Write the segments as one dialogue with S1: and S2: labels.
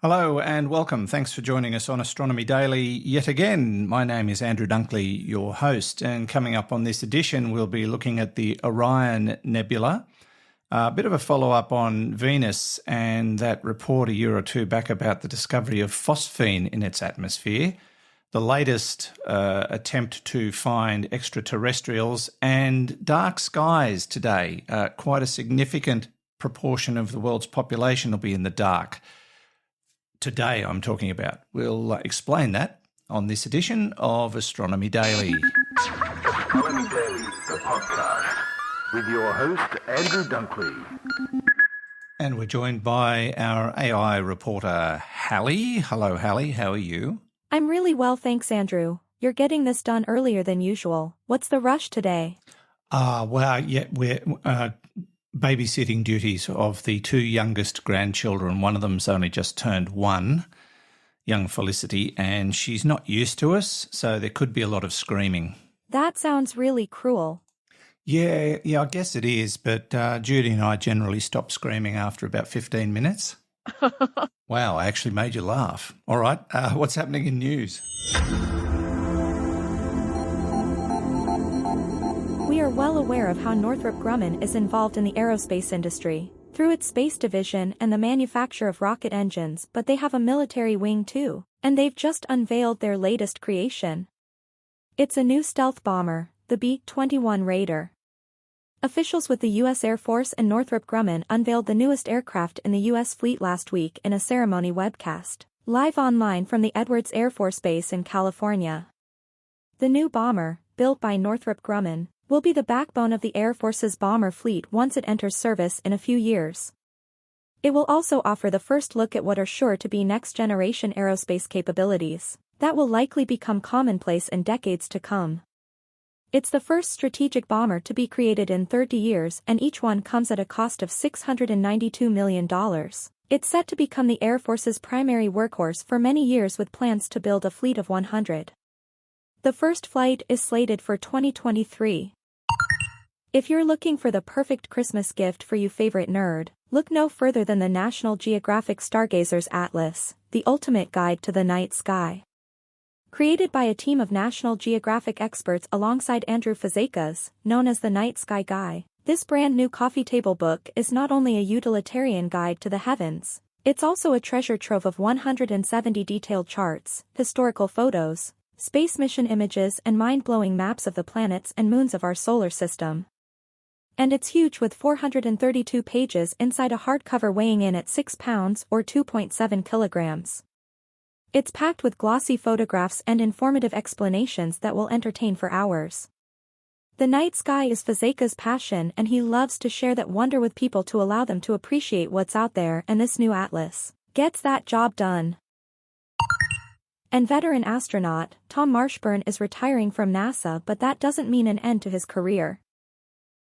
S1: Hello and welcome. Thanks for joining us on Astronomy Daily yet again. My name is Andrew Dunkley, your host, and coming up on this edition, we'll be looking at the Orion Nebula, a bit of a follow-up on Venus and that report a year or two back about the discovery of phosphine in its atmosphere, the latest attempt to find extraterrestrials, and dark skies today. Quite a significant proportion of the world's population will be in the dark. Today I'm talking about. We'll explain that on this edition of Astronomy Daily.
S2: Astronomy Daily, the podcast, with your host, Andrew Dunkley.
S1: And we're joined by our AI reporter, Hallie. Hello, Hallie. How are you?
S3: I'm really well, thanks, Andrew. You're getting this done earlier than usual. What's the rush today?
S1: We're babysitting duties of the two youngest grandchildren. One of them's only just turned one, young Felicity, and she's not used to us, so there could be a lot of screaming.
S3: That sounds really cruel.
S1: Yeah, I guess it is, but Judy and I generally stop screaming after about 15 minutes. Wow, I actually made you laugh. All right, what's happening in news?
S3: We are well aware of how Northrop Grumman is involved in the aerospace industry, through its space division and the manufacture of rocket engines, but they have a military wing too, and they've just unveiled their latest creation. It's a new stealth bomber, the B-21 Raider. Officials with the U.S. Air Force and Northrop Grumman unveiled the newest aircraft in the U.S. fleet last week in a ceremony webcast, live online from the Edwards Air Force Base in California. The new bomber, built by Northrop Grumman, will be the backbone of the Air Force's bomber fleet once it enters service in a few years. It will also offer the first look at what are sure to be next-generation aerospace capabilities that will likely become commonplace in decades to come. It's the first strategic bomber to be created in 30 years, and each one comes at a cost of $692 million. It's set to become the Air Force's primary workhorse for many years, with plans to build a fleet of 100. The first flight is slated for 2023. If you're looking for the perfect Christmas gift for your favorite nerd, look no further than the National Geographic Stargazer's Atlas, the ultimate guide to the night sky. Created by a team of National Geographic experts alongside Andrew Fazekas, known as the Night Sky Guy, this brand new coffee table book is not only a utilitarian guide to the heavens, it's also a treasure trove of 170 detailed charts, historical photos, space mission images, and mind-blowing maps of the planets and moons of our solar system. And it's huge, with 432 pages inside a hardcover weighing in at 6 pounds or 2.7 kilograms. It's packed with glossy photographs and informative explanations that will entertain for hours. The night sky is Fazekas' passion, and he loves to share that wonder with people to allow them to appreciate what's out there, and this new atlas gets that job done. And veteran astronaut Tom Marshburn is retiring from NASA, but that doesn't mean an end to his career.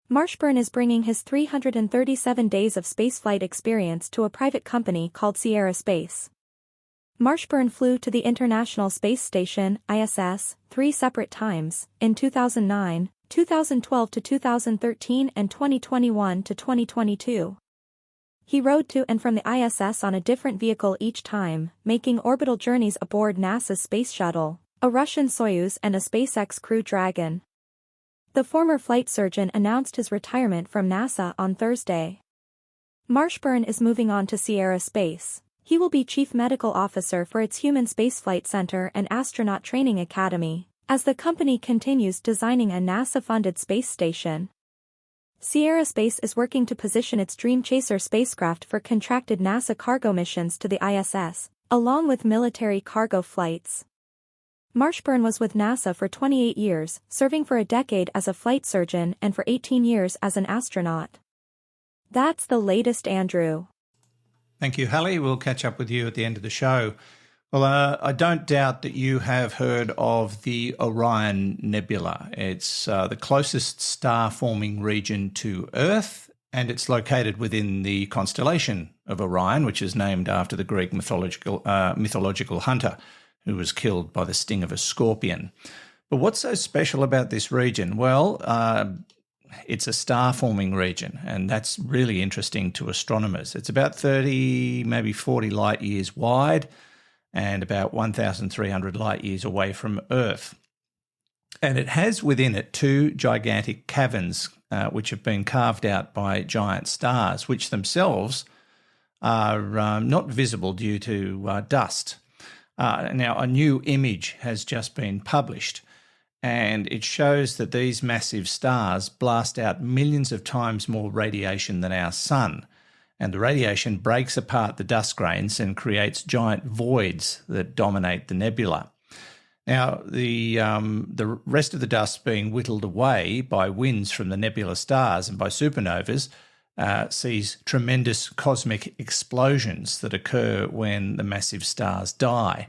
S3: Marshburn is bringing his 337 days of spaceflight experience to a private company called Sierra Space. Marshburn flew to the International Space Station, ISS, 3 separate times, in 2009, 2012 to 2013 and 2021 to 2022. He rode to and from the ISS on a different vehicle each time, making orbital journeys aboard NASA's Space Shuttle, a Russian Soyuz, and a SpaceX Crew Dragon. The former flight surgeon announced his retirement from NASA on Thursday. Marshburn is moving on to Sierra Space. He will be Chief Medical Officer for its Human Spaceflight Center and Astronaut Training Academy, as the company continues designing a NASA-funded space station. Sierra Space is working to position its Dream Chaser spacecraft for contracted NASA cargo missions to the ISS, along with military cargo flights. Marshburn was with NASA for 28 years, serving for a decade as a flight surgeon and for 18 years as an astronaut. That's the latest, Andrew.
S1: Thank you, Hallie. We'll catch up with you at the end of the show. Well, I don't doubt that you have heard of the Orion Nebula. It's the closest star-forming region to Earth, and it's located within the constellation of Orion, which is named after the Greek mythological hunter who was killed by the sting of a scorpion. But what's so special about this region? Well, it's a star-forming region, and that's really interesting to astronomers. It's about 30, maybe 40 light years wide and about 1,300 light years away from Earth. And it has within it two gigantic caverns, which have been carved out by giant stars, which themselves are not visible due to dust. Now, a new image has just been published, and it shows that these massive stars blast out millions of times more radiation than our sun. And the radiation breaks apart the dust grains and creates giant voids that dominate the nebula. Now, the rest of the dust being whittled away by winds from the nebula stars and by supernovas sees tremendous cosmic explosions that occur when the massive stars die.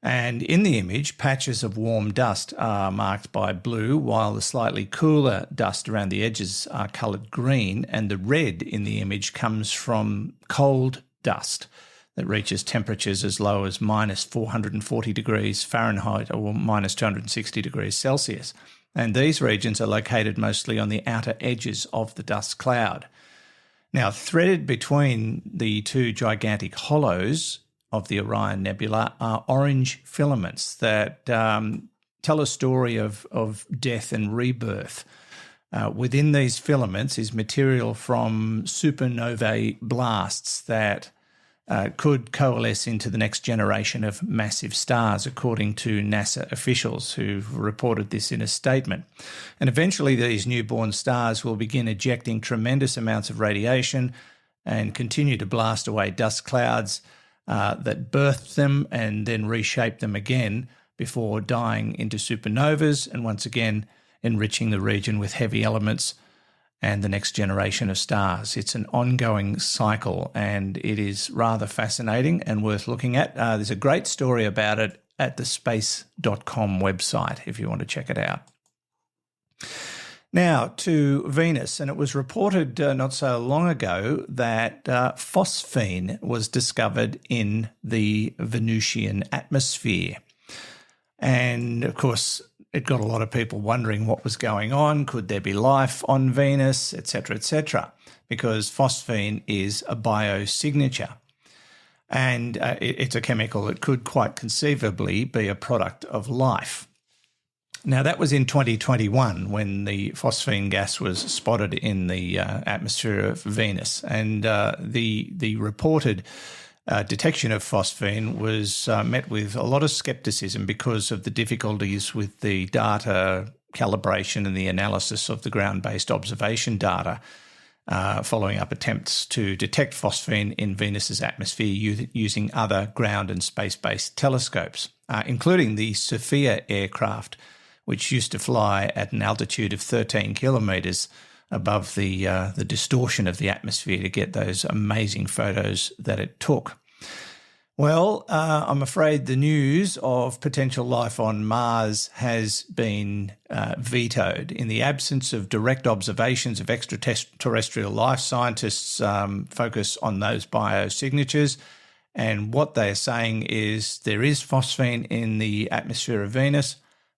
S1: And in the image, patches of warm dust are marked by blue, while the slightly cooler dust around the edges are coloured green, and the red in the image comes from cold dust that reaches temperatures as low as minus 440 degrees Fahrenheit or minus 260 degrees Celsius. And these regions are located mostly on the outer edges of the dust cloud. Now, threaded between the two gigantic hollows of the Orion Nebula are orange filaments that tell a story of death and rebirth. Within these filaments is material from supernovae blasts that could coalesce into the next generation of massive stars, according to NASA officials who've reported this in a statement. And eventually these newborn stars will begin ejecting tremendous amounts of radiation and continue to blast away dust clouds that birthed them and then reshape them again before dying into supernovas and once again enriching the region with heavy elements and the next generation of stars. It's an ongoing cycle, and it is rather fascinating and worth looking at. There's a great story about it at the space.com website if you want to check it out. Now to Venus, and it was reported not so long ago that phosphine was discovered in the Venusian atmosphere. And of course, it got a lot of people wondering what was going on. Could there be life on Venus, etc., because phosphine is a biosignature. And it's a chemical that could quite conceivably be a product of life. Now, that was in 2021 when the phosphine gas was spotted in the atmosphere of Venus. And the reported detection of phosphine was met with a lot of skepticism because of the difficulties with the data calibration and the analysis of the ground-based observation data following up attempts to detect phosphine in Venus's atmosphere using other ground and space-based telescopes, including the Sophia aircraft, which used to fly at an altitude of 13 kilometres above the distortion of the atmosphere to get those amazing photos that it took. Well, I'm afraid the news of potential life on Mars has been vetoed. In the absence of direct observations of extraterrestrial life, scientists focus on those biosignatures, and what they're saying is there is phosphine in the atmosphere of Venus,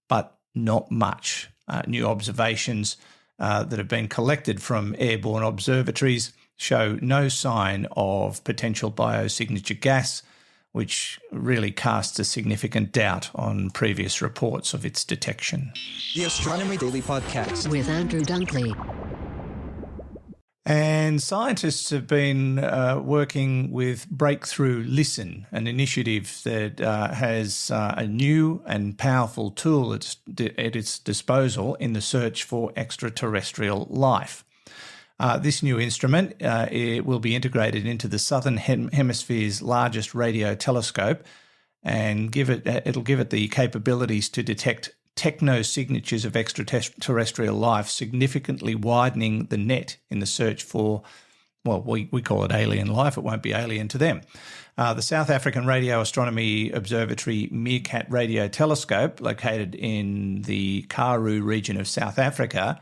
S1: but not much. New observations that have been collected from airborne observatories show no sign of potential biosignature gas, which really casts a significant doubt on previous reports of its detection.
S4: The Astronomy Daily Podcast
S5: with Andrew Dunkley.
S1: And scientists have been working with Breakthrough Listen, an initiative that has a new and powerful tool at its disposal in the search for extraterrestrial life. This new instrument it will be integrated into the Southern Hemisphere's largest radio telescope, and it'll give it the capabilities to detect techno-signatures of extraterrestrial life, significantly widening the net in the search for, well, we call it alien life. It won't be alien to them. The South African Radio Astronomy Observatory Meerkat Radio Telescope, located in the Karoo region of South Africa,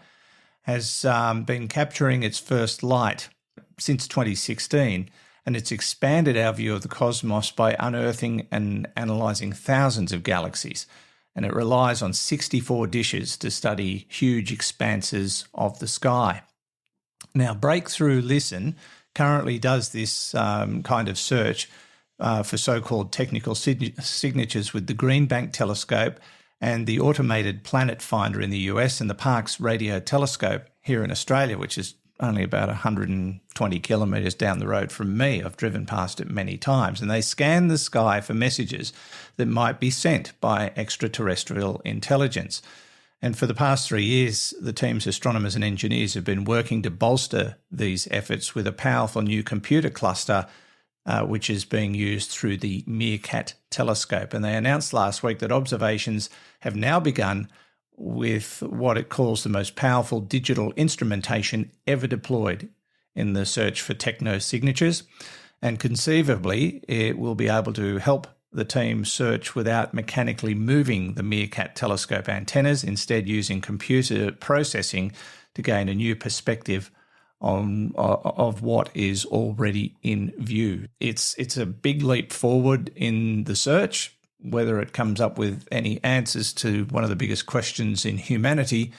S1: has been capturing its first light since 2016, and it's expanded our view of the cosmos by unearthing and analysing thousands of galaxies. and it relies on 64 dishes to study huge expanses of the sky. Now, Breakthrough Listen currently does this kind of search for so-called technical signatures with the Green Bank telescope and the automated planet finder in the US and the Parkes radio telescope here in Australia, which is only about 120 kilometres down the road from me. I've driven past it many times. And they scan the sky for messages that might be sent by extraterrestrial intelligence. And for the past 3 years, the team's astronomers and engineers have been working to bolster these efforts with a powerful new computer cluster which is being used through the Meerkat telescope. And they announced last week that observations have now begun with what it calls the most powerful digital instrumentation ever deployed in the search for techno-signatures. And conceivably, it will be able to help the team search without mechanically moving the Meerkat telescope antennas, instead using computer processing to gain a new perspective of what is already in view. It's a big leap forward in the search. Whether it comes up with any answers to one of the biggest questions in humanity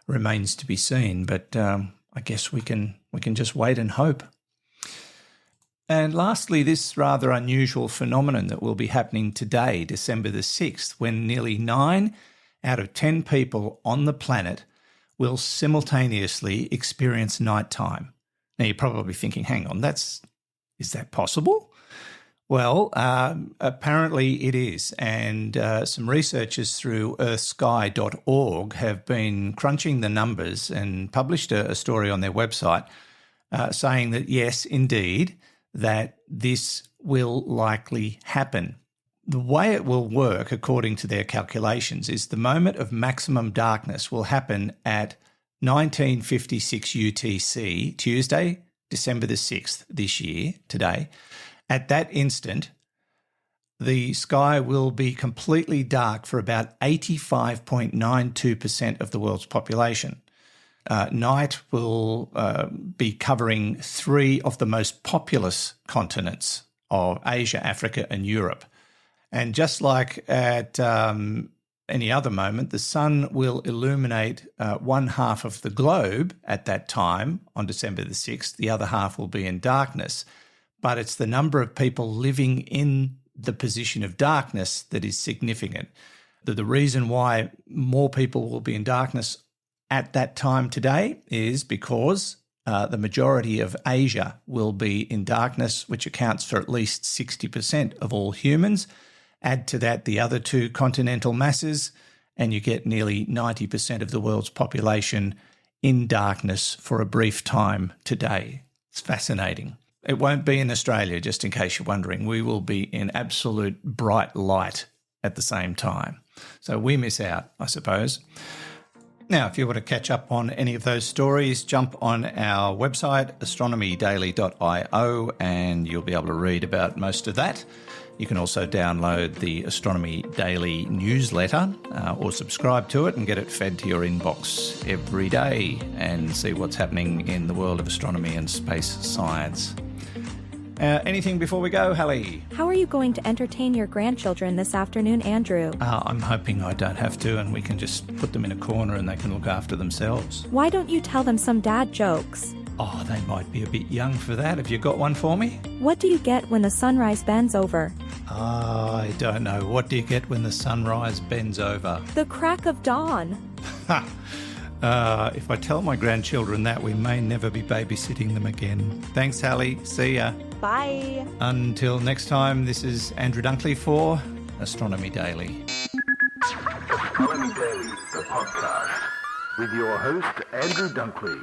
S1: remains to be seen. But I guess we can just wait and hope. And lastly, this rather unusual phenomenon that will be happening today, December the 6th, when nearly 9 out of 10 people on the planet will simultaneously experience nighttime. Now, you're probably thinking, hang on, is that possible? Well, apparently it is. And some researchers through earthsky.org have been crunching the numbers and published a story on their website saying that, yes, indeed, that this will likely happen. The way it will work, according to their calculations, is the moment of maximum darkness will happen at 1956 UTC, Tuesday, December the 6th this year, today. At that instant, the sky will be completely dark for about 85.92% of the world's population. Night will be covering 3 of the most populous continents of Asia, Africa, and Europe. And just like at any other moment, the sun will illuminate one half of the globe at that time on December the 6th. The other half will be in darkness. But it's the number of people living in the position of darkness that is significant. The reason why more people will be in darkness at that time today is because the majority of Asia will be in darkness, which accounts for at least 60% of all humans. Add to that the other 2 continental masses, and you get nearly 90% of the world's population in darkness for a brief time today. It's fascinating. It won't be in Australia, just in case you're wondering. We will be in absolute bright light at the same time. So we miss out, I suppose. Now, if you want to catch up on any of those stories, jump on our website, astronomydaily.io, and you'll be able to read about most of that. You can also download the Astronomy Daily newsletter or subscribe to it and get it fed to your inbox every day and see what's happening in the world of astronomy and space science. Anything before we go, Hallie?
S3: How are you going to entertain your grandchildren this afternoon, Andrew?
S1: I'm hoping I don't have to, and we can just put them in a corner and they can look after themselves.
S3: Why don't you tell them some dad jokes?
S1: Oh, they might be a bit young for that. Have you got one for me?
S3: What do you get when the sunrise bends over?
S1: I don't know. What do you get when the sunrise bends over?
S3: The crack of dawn.
S1: If I tell my grandchildren that, we may never be babysitting them again. Thanks, Hallie. See ya.
S3: Bye.
S1: Until next time, this is Andrew Dunkley for Astronomy Daily.
S2: Astronomy Daily, the podcast, with your host, Andrew Dunkley.